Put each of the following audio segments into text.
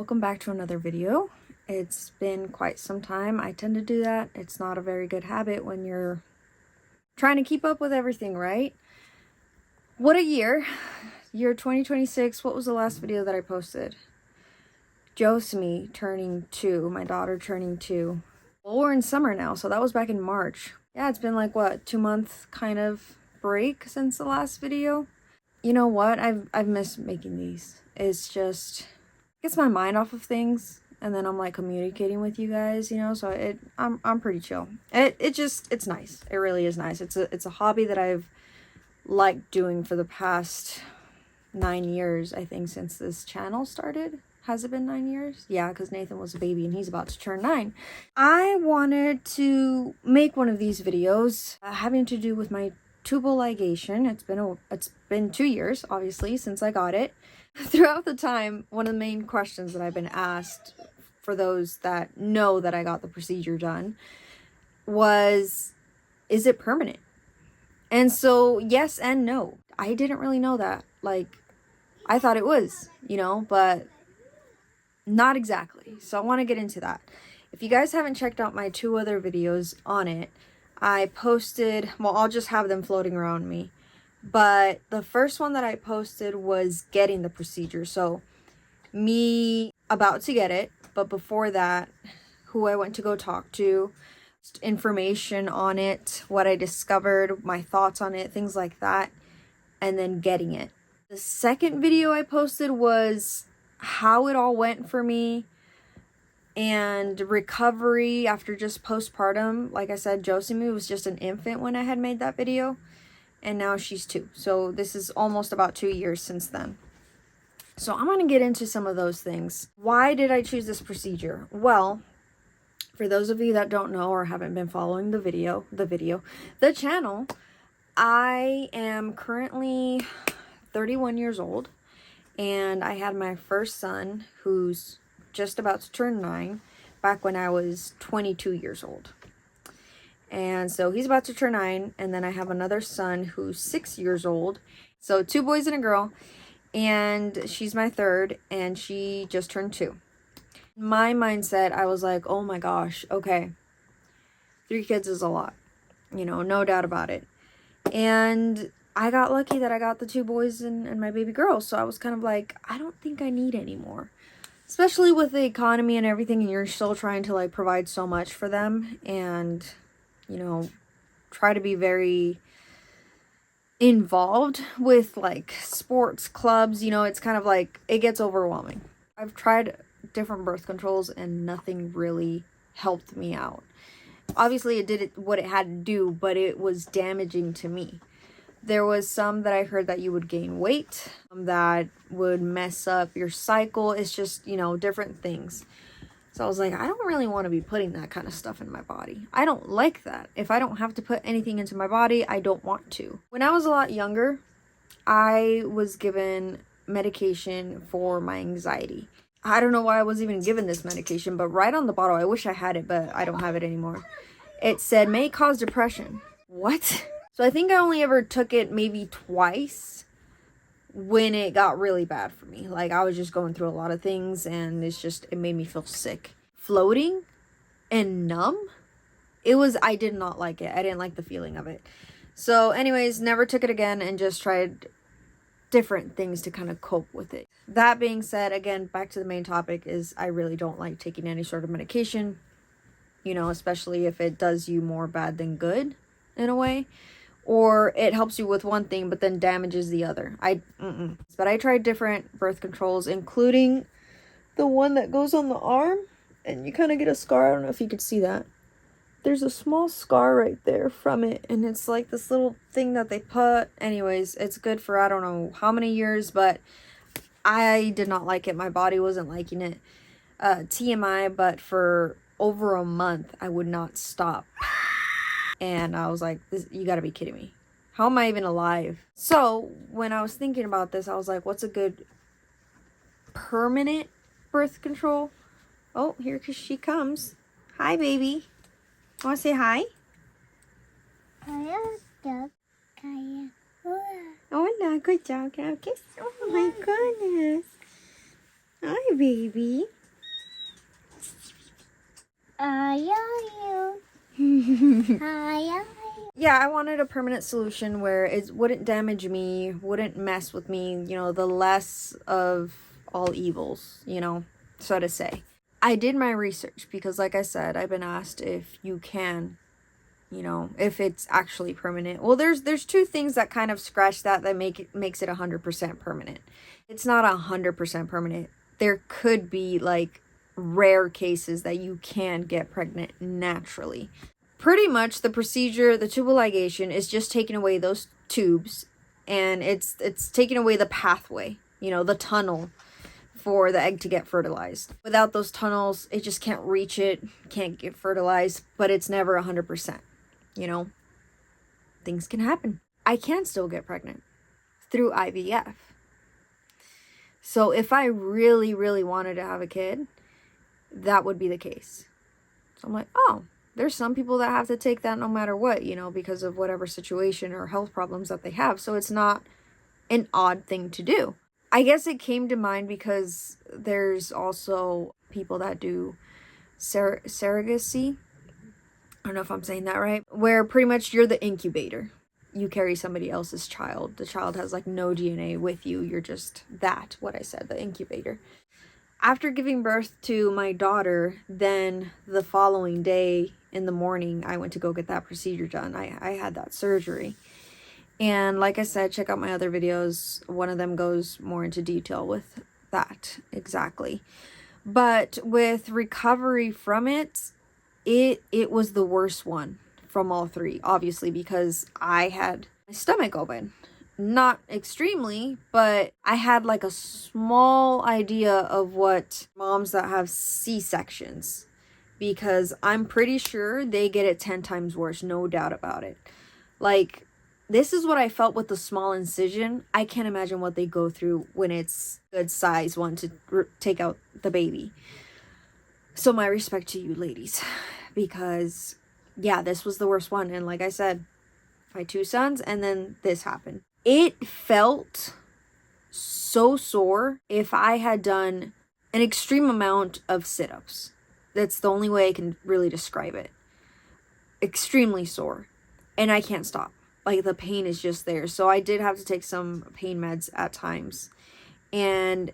welcome back to another video. It's been quite some time. I tend to do that. It's not a very good habit when you're trying to keep up with everything, right? What a year. Year 2026. What was the last video that I posted? Josemi turning 2, my daughter turning 2. Well, we're in summer now, so that was back in March. Yeah, it's been like, what, 2-month kind of break since the last video. You know what? I've missed making these. It's just gets my mind off of things, and then I'm like communicating with you guys, you know, so I'm pretty chill. It's nice. It really is nice. It's a hobby that I've liked doing for the past 9 years, I think, since this channel started. Has it been 9 years? Yeah, because Nathan was a baby and he's about to turn 9. I wanted to make one of these videos having to do with my Tubal Ligation. It's been 2 years, obviously, since I got it. Throughout the time, one of the main questions that I've been asked, for those that know that I got the procedure done, was, is it permanent? And so, yes and no. I didn't really know that. Like, I thought it was, you know, but not exactly. So I want to get into that. If you guys haven't checked out my 2 other videos on it, I posted, well, I'll just have them floating around me. But the first one that I posted was getting the procedure. So me about to get it, but before that, who I went to go talk to, information on it, what I discovered, my thoughts on it, things like that, and then getting it. The second video I posted was how it all went for me and recovery after just postpartum. Like I said, Josemi was just an infant when I had made that video, and now she's 2. So this is almost about 2 years since then. So I'm going to get into some of those things. Why did I choose this procedure? Well, for those of you that don't know or haven't been following the channel, I am currently 31 years old, and I had my first son, who's just about to turn 9, back when I was 22 years old. And so he's about to turn 9, and then I have another son who's 6 years old. So 2 boys and a girl, and she's my third, and she just turned 2. My mindset, I was like, oh my gosh, okay, 3 kids is a lot, you know, no doubt about it. And I got lucky that I got the 2 boys and my baby girl, so I was kind of like, I don't think I need any more. Especially with the economy and everything, and you're still trying to like provide so much for them, and you know, try to be very involved with like sports clubs, you know, it's kind of like, it gets overwhelming. I've tried different birth controls and nothing really helped me out. Obviously it did what it had to do, but it was damaging to me. There was some that I heard that you would gain weight, that would mess up your cycle. It's just, you know, different things. So I was like, I don't really want to be putting that kind of stuff in my body. I don't like that. If I don't have to put anything into my body, I don't want to. When I was a lot younger, I was given medication for my anxiety. I don't know why I was even given this medication, but right on the bottle, I wish I had it, but I don't have it anymore. It said, may cause depression. What? So I think I only ever took it maybe twice when it got really bad for me. Like, I was just going through a lot of things, and it made me feel sick. Floating and numb, I did not like it. I didn't like the feeling of it. So anyways, never took it again, and just tried different things to kind of cope with it. That being said, again, back to the main topic, is I really don't like taking any sort of medication, you know, especially if it does you more bad than good in a way. Or it helps you with one thing, but then damages the other. But I tried different birth controls, including the one that goes on the arm. And you kind of get a scar. I don't know if you could see that. There's a small scar right there from it. And it's like this little thing that they put. Anyways, it's good for I don't know how many years. But I did not like it. My body wasn't liking it. TMI, but for over a month, I would not stop. And I was like, you gotta be kidding me. How am I even alive? So when I was thinking about this, I was like, what's a good permanent birth control? Oh, here she comes. Hi, baby. Want to say hi? Hola, good job. Can I have a kiss? Oh my goodness. Hi, baby. Yeah, I wanted a permanent solution where it wouldn't damage me, wouldn't mess with me, you know, the less of all evils, you know, so to say. I did my research because, like I said, I've been asked if you can, you know, if it's actually permanent. Well, there's two things that kind of scratch that makes it 100% permanent. It's not 100% permanent. There could be like rare cases that you can get pregnant naturally. Pretty much the procedure, the tubal ligation, is just taking away those tubes, and it's taking away the pathway, you know, the tunnel for the egg to get fertilized. Without those tunnels, it just can't reach it, can't get fertilized, but it's never 100%, you know. Things can happen. I can still get pregnant through IVF. So if I really, really wanted to have a kid, that would be the case. So I'm like, oh, there's some people that have to take that no matter what, you know, because of whatever situation or health problems that they have. So it's not an odd thing to do. I guess it came to mind because there's also people that do surrogacy. I don't know if I'm saying that right. Where pretty much you're the incubator. You carry somebody else's child. The child has like no DNA with you. You're just that, what I said, the incubator. After giving birth to my daughter, then the following day in the morning, I went to go get that procedure done. I had that surgery. And like I said, check out my other videos. One of them goes more into detail with that exactly. But with recovery from it, it was the worst one from all three, obviously, because I had my stomach open. Not extremely, but I had like a small idea of what moms that have C-sections, because I'm pretty sure they get it 10 times worse, no doubt about it. Like, this is what I felt with the small incision. I can't imagine what they go through when it's good size one to take out the baby. So my respect to you ladies, because yeah, this was the worst one. And like I said, I had 2 sons and then this happened. It felt so sore if I had done an extreme amount of sit-ups. That's the only way I can really describe it. Extremely sore. And I can't stop. Like, the pain is just there. So I did have to take some pain meds at times. And,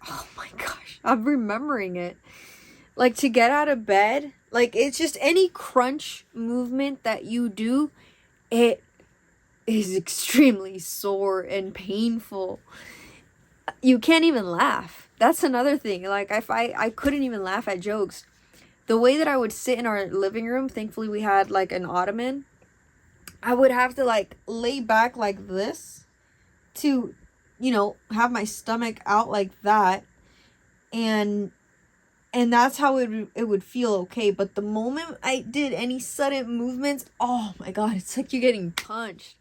oh my gosh, I'm remembering it. Like, to get out of bed, like, it's just any crunch movement that you do, it is extremely sore and painful. You can't even laugh. That's another thing. Like, if I couldn't even laugh at jokes. The way that I would sit in our living room, thankfully we had like an ottoman, I would have to like lay back like this to, you know, have my stomach out like that, and that's how it would feel okay. But the moment I did any sudden movements, oh my god, it's like you're getting punched.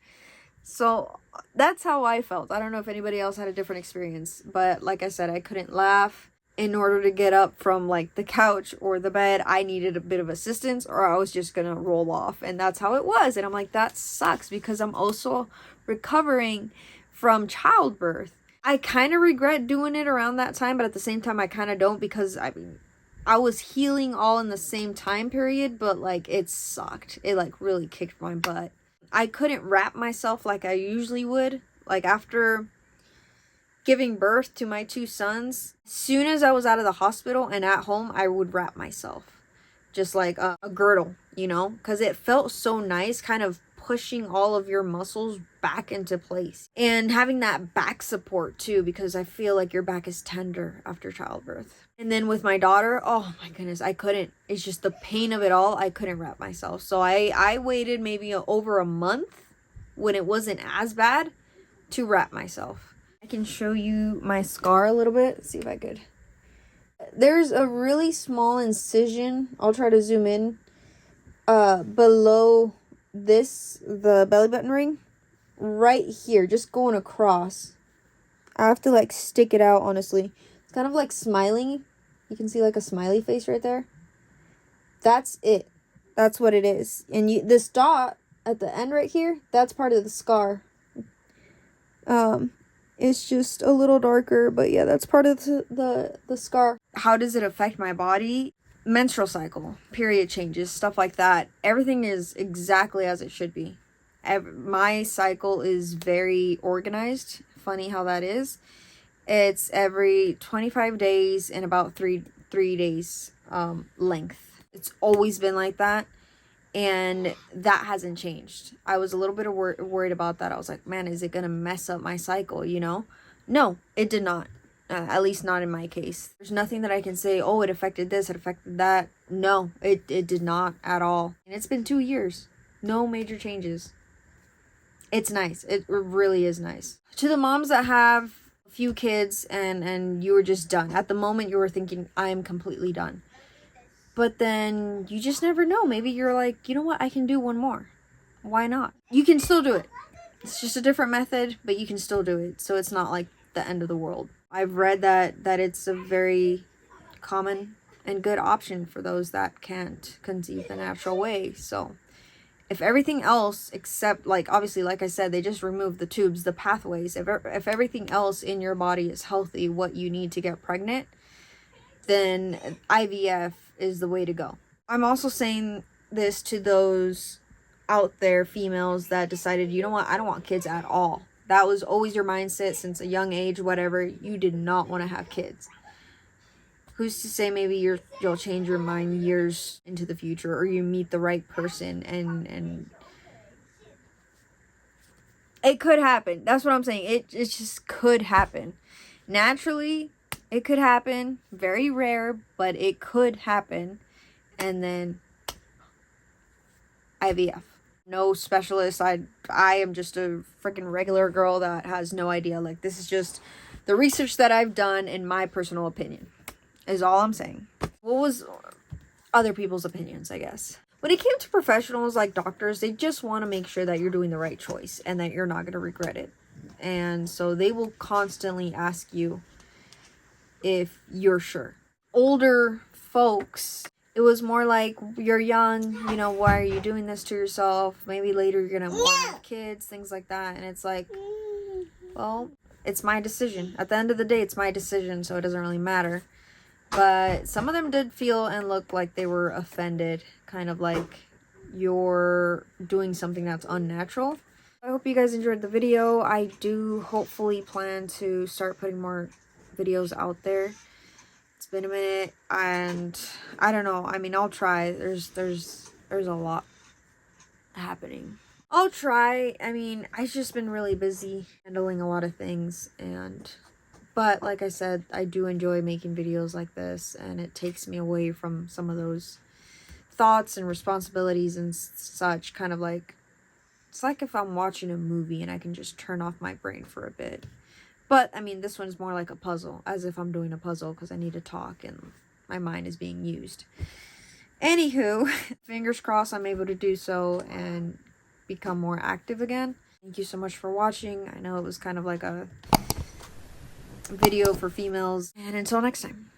So that's how I felt. I don't know if anybody else had a different experience, but like I said, I couldn't laugh. In order to get up from like the couch or the bed, I needed a bit of assistance, or I was just gonna roll off. And that's how it was. And I'm like, that sucks, because I'm also recovering from childbirth. I kind of regret doing it around that time, but at the same time I kind of don't, because I mean, I was healing all in the same time period, but like, it sucked. It like really kicked my butt. I couldn't wrap myself like I usually would. Like, after giving birth to my 2 sons, as soon as I was out of the hospital and at home, I would wrap myself. Just like a girdle, you know? Because it felt so nice, kind of pushing all of your muscles back into place. And having that back support too, because I feel like your back is tender after childbirth. And then with my daughter, oh my goodness, I couldn't. It's just the pain of it all. I couldn't wrap myself. So I waited maybe over a month when it wasn't as bad to wrap myself. I can show you my scar a little bit. Let's see if I could. There's a really small incision. I'll try to zoom in. Below this, the belly button ring. Right here. Just going across. I have to like stick it out, honestly. It's kind of like smiling. You can see like a smiley face right there. That's it. That's what it is. And this dot at the end right here, that's part of the scar. It's just a little darker, but yeah, that's part of the scar. How does it affect my body? menstrual cycle, period changes, stuff like that, everything is exactly as it should be. My cycle is very organized. Funny how that is. It's every 25 days and about three days length. It's always been like that, and that hasn't changed. I was a little bit worried about that. I was like, man, is it gonna mess up my cycle, you know? No, it did not. At least not in my case. There's nothing that I can say, oh, it affected this, it affected that. No, it did not at all. And it's been 2 years. No major changes. It's nice. It really is nice. To the moms that have a few kids and you were just done. At the moment you were thinking, I am completely done. But then you just never know. Maybe you're like, you know what? I can do one more. Why not? You can still do it. It's just a different method, but you can still do it. So it's not like the end of the world. I've read that it's a very common and good option for those that can't conceive the natural way. So if everything else, except, like, obviously, like I said, they just remove the tubes, the pathways. If everything else in your body is healthy, what you need to get pregnant, then IVF is the way to go. I'm also saying this to those out there, females that decided, you know what, I don't want kids at all. That was always your mindset since a young age, whatever. You did not want to have kids. Who's to say maybe you'll change your mind years into the future, or you meet the right person and it could happen. That's what I'm saying. It just could happen. Naturally, it could happen. Very rare, but it could happen. And then IVF. No specialist. I am just a freaking regular girl that has no idea. Like, this is just the research that I've done in my personal opinion, is all I'm saying. What was other people's opinions, I guess? When it came to professionals like doctors, they just want to make sure that you're doing the right choice and that you're not going to regret it. And so they will constantly ask you if you're sure. Older folks, it was more like, you're young, you know, why are you doing this to yourself? Maybe later you're gonna want to have kids, things like that. And it's like, well, it's my decision. At the end of the day, it's my decision, so it doesn't really matter. But some of them did feel and look like they were offended, kind of like you're doing something that's unnatural. I hope you guys enjoyed the video. I do hopefully plan to start putting more videos out there. It's been a minute, and I don't know. I mean, I'll try. There's a lot happening. I'll try. I mean, I've just been really busy handling a lot of things, but like I said, I do enjoy making videos like this, and it takes me away from some of those thoughts and responsibilities and such. Kind of like, it's like if I'm watching a movie and I can just turn off my brain for a bit. But, I mean, this one's more like a puzzle, as if I'm doing a puzzle because I need to talk and my mind is being used. Anywho, fingers crossed I'm able to do so and become more active again. Thank you so much for watching. I know it was kind of like a video for females. And until next time.